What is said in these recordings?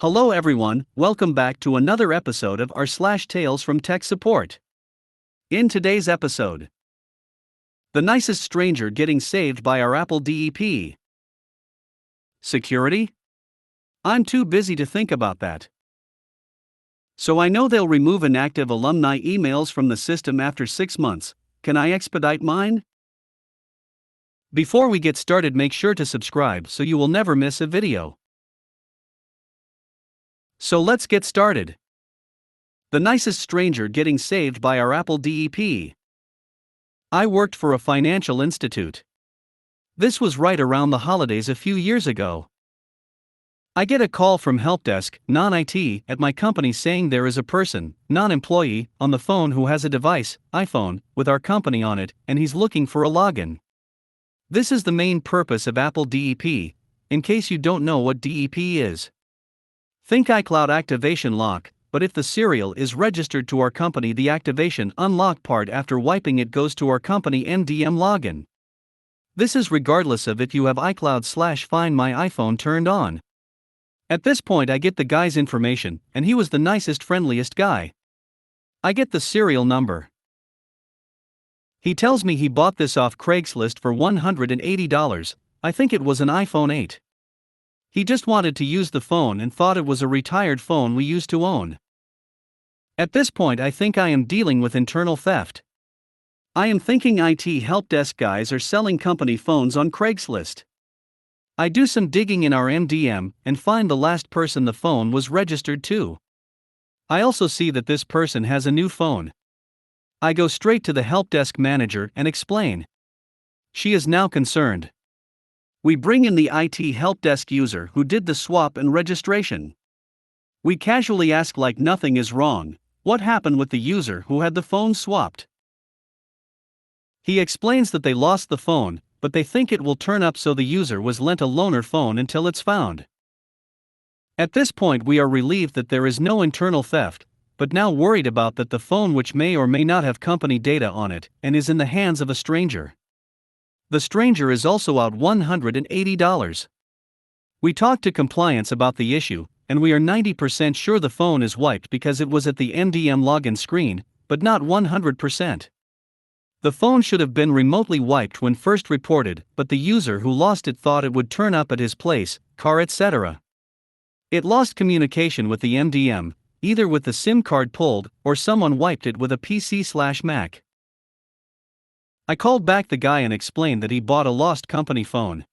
Hello everyone, welcome back to another episode of r/slash Tales from Tech Support. In today's episode, the nicest stranger getting saved by our Apple DEP. Security? I'm too busy to think about that. So I know they'll remove inactive alumni emails from the system after 6 months. Can I expedite mine? Before we get started, make sure to subscribe so you will never miss a video. So let's get started. The nicest stranger getting saved by our Apple DEP. I worked for a financial institute. This was right around the holidays a few years ago. I get a call from helpdesk, non-IT, at my company saying there is a person, non-employee, on the phone who has a device, iPhone, with our company on it, and he's looking for a login. This is the main purpose of Apple DEP, in case you don't know what DEP is. Think iCloud activation lock, but if the serial is registered to our company, the activation unlock part after wiping it goes to our company MDM login. This is regardless of if you have iCloud/Find My iPhone turned on. At this point I get the guy's information, and he was the nicest, friendliest guy. I get the serial number. He tells me he bought this off Craigslist for $180, I think it was an iPhone 8. He just wanted to use the phone and thought it was a retired phone we used to own. At this point I think I am dealing with internal theft. I am thinking IT helpdesk guys are selling company phones on Craigslist. I do some digging in our MDM and find the last person the phone was registered to. I also see that this person has a new phone. I go straight to the helpdesk manager and explain. She is now concerned. We bring in the IT helpdesk user who did the swap and registration. We casually ask like nothing is wrong, what happened with the user who had the phone swapped? He explains that they lost the phone, but they think it will turn up, so the user was lent a loaner phone until it's found. At this point we are relieved that there is no internal theft, but now worried about that the phone, which may or may not have company data on it, and is in the hands of a stranger. The stranger is also out $180. We talked to compliance about the issue, and we are 90% sure the phone is wiped because it was at the MDM login screen, but not 100%. The phone should have been remotely wiped when first reported, but the user who lost it thought it would turn up at his place, car, etc. It lost communication with the MDM, either with the SIM card pulled, or someone wiped it with a PC/Mac. I called back the guy and explained that he bought a lost company phone.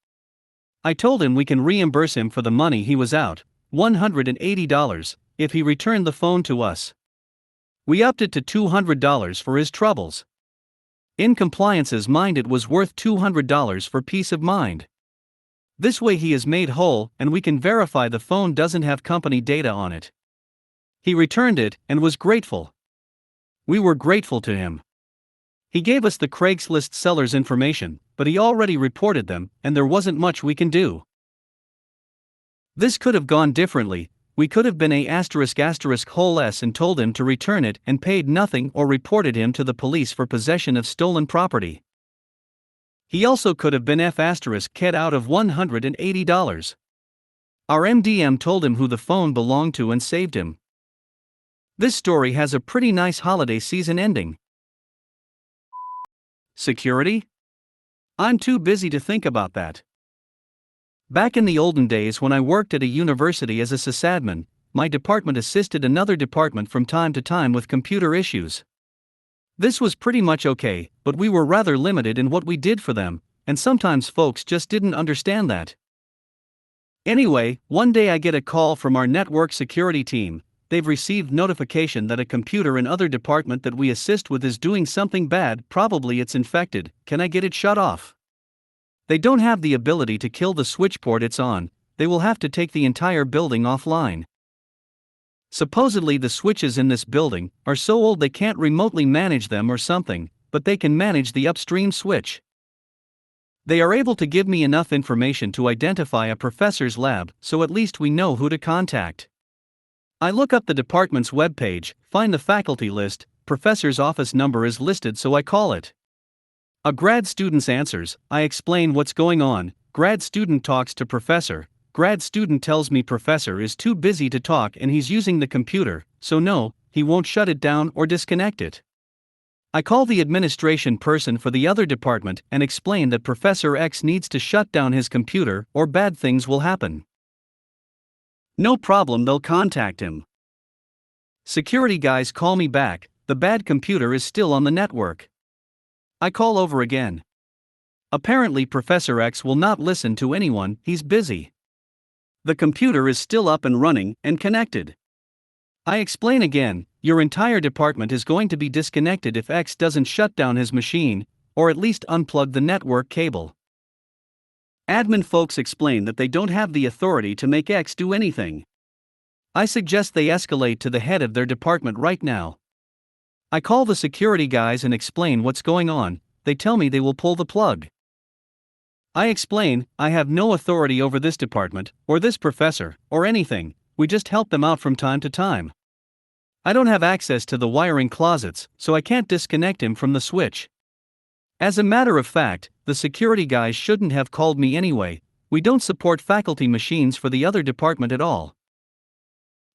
I told him we can reimburse him for the money he was out, $180, if he returned the phone to us. We upped it to $200 for his troubles. In compliance's mind, it was worth $200 for peace of mind. This way he is made whole, and we can verify the phone doesn't have company data on it. He returned it and was grateful. We were grateful to him. He gave us the Craigslist seller's information, but he already reported them, and there wasn't much we can do. This could have gone differently. We could have been whole s and told him to return it and paid nothing, or reported him to the police for possession of stolen property. He also could have been ked out of $180. Our MDM told him who the phone belonged to and saved him. This story has a pretty nice holiday season ending. Security? I'm too busy to think about that. Back in the olden days when I worked at a university as a sysadmin, my department assisted another department from time to time with computer issues. This was pretty much okay, but we were rather limited in what we did for them, and sometimes folks just didn't understand that. Anyway, one day I get a call from our network security team. They've received notification that a computer in other department that we assist with is doing something bad, probably it's infected, can I get it shut off? They don't have the ability to kill the switchboard it's on, they will have to take the entire building offline. Supposedly the switches in this building are so old they can't remotely manage them or something, but they can manage the upstream switch. They are able to give me enough information to identify a professor's lab, so at least we know who to contact. I look up the department's webpage, find the faculty list, professor's office number is listed, so I call it. A grad student answers, I explain what's going on, grad student talks to professor, grad student tells me professor is too busy to talk and he's using the computer, so no, he won't shut it down or disconnect it. I call the administration person for the other department and explain that Professor X needs to shut down his computer or bad things will happen. No problem, they'll contact him. Security guys call me back, the bad computer is still on the network. I call over again. Apparently Professor X will not listen to anyone, he's busy. The computer is still up and running and connected. I explain again, your entire department is going to be disconnected if X doesn't shut down his machine, or at least unplug the network cable. Admin folks explain that they don't have the authority to make X do anything. I suggest they escalate to the head of their department right now. I call the security guys and explain what's going on, they tell me they will pull the plug. I explain, I have no authority over this department, or this professor, or anything, we just help them out from time to time. I don't have access to the wiring closets, so I can't disconnect him from the switch. As a matter of fact, the security guys shouldn't have called me anyway, we don't support faculty machines for the other department at all.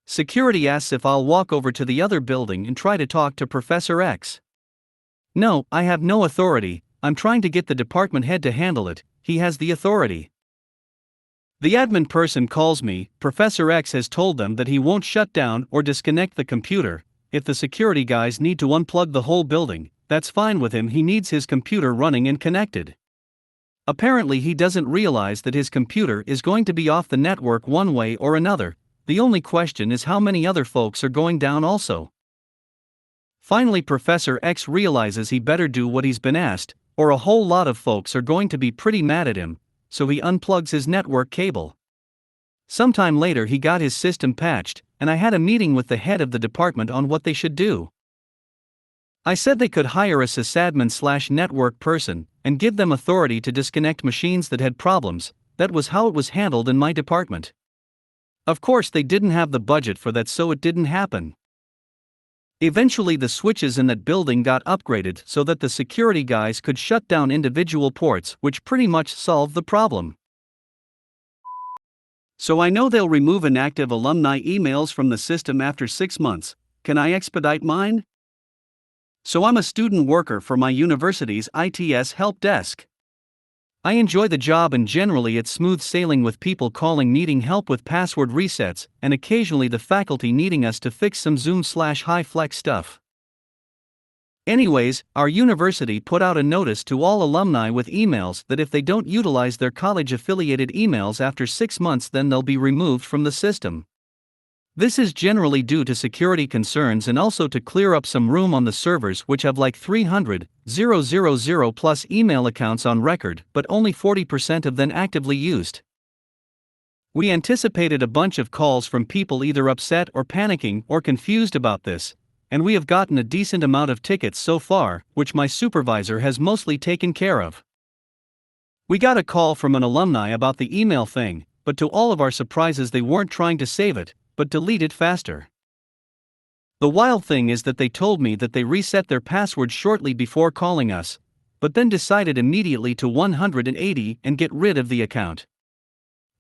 Security asks if I'll walk over to the other building and try to talk to Professor X. No, I have no authority, I'm trying to get the department head to handle it, he has the authority. The admin person calls me, Professor X has told them that he won't shut down or disconnect the computer, if the security guys need to unplug the whole building, that's fine with him, he needs his computer running and connected. Apparently he doesn't realize that his computer is going to be off the network one way or another, the only question is how many other folks are going down also. Finally Professor X realizes he better do what he's been asked, or a whole lot of folks are going to be pretty mad at him, so he unplugs his network cable. Sometime later he got his system patched, and I had a meeting with the head of the department on what they should do. I said they could hire a sysadmin/network person, and give them authority to disconnect machines that had problems, that was how it was handled in my department. Of course they didn't have the budget for that, so it didn't happen. Eventually the switches in that building got upgraded so that the security guys could shut down individual ports, which pretty much solved the problem. So I know they'll remove inactive alumni emails from the system after 6 months, can I expedite mine? So I'm a student worker for my university's ITS help desk. I enjoy the job and generally it's smooth sailing with people calling needing help with password resets and occasionally the faculty needing us to fix some Zoom/high flex stuff. Anyways, our university put out a notice to all alumni with emails that if they don't utilize their college-affiliated emails after 6 months then they'll be removed from the system. This is generally due to security concerns and also to clear up some room on the servers which have like 300,000 plus email accounts on record but only 40% of them actively used. We anticipated a bunch of calls from people either upset or panicking or confused about this, and we have gotten a decent amount of tickets so far, which my supervisor has mostly taken care of. We got a call from an alumni about the email thing, but to all of our surprises they weren't trying to save it, but delete it faster. The wild thing is that they told me that they reset their password shortly before calling us, but then decided immediately to 180 and get rid of the account.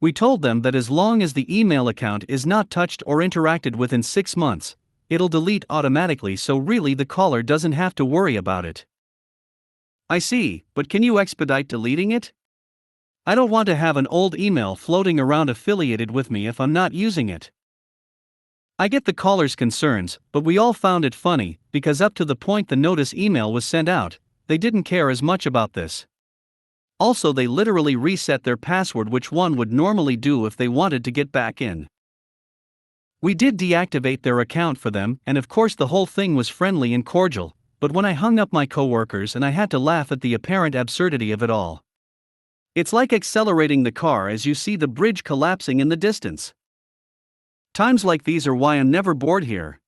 We told them that as long as the email account is not touched or interacted with in 6 months, it'll delete automatically, so really the caller doesn't have to worry about it. I see, but can you expedite deleting it? I don't want to have an old email floating around affiliated with me if I'm not using it. I get the caller's concerns, but we all found it funny, because up to the point the notice email was sent out, they didn't care as much about this. Also, they literally reset their password, which one would normally do if they wanted to get back in. We did deactivate their account for them, and of course the whole thing was friendly and cordial, but when I hung up my coworkers and I had to laugh at the apparent absurdity of it all. It's like accelerating the car as you see the bridge collapsing in the distance. Times like these are why I'm never bored here.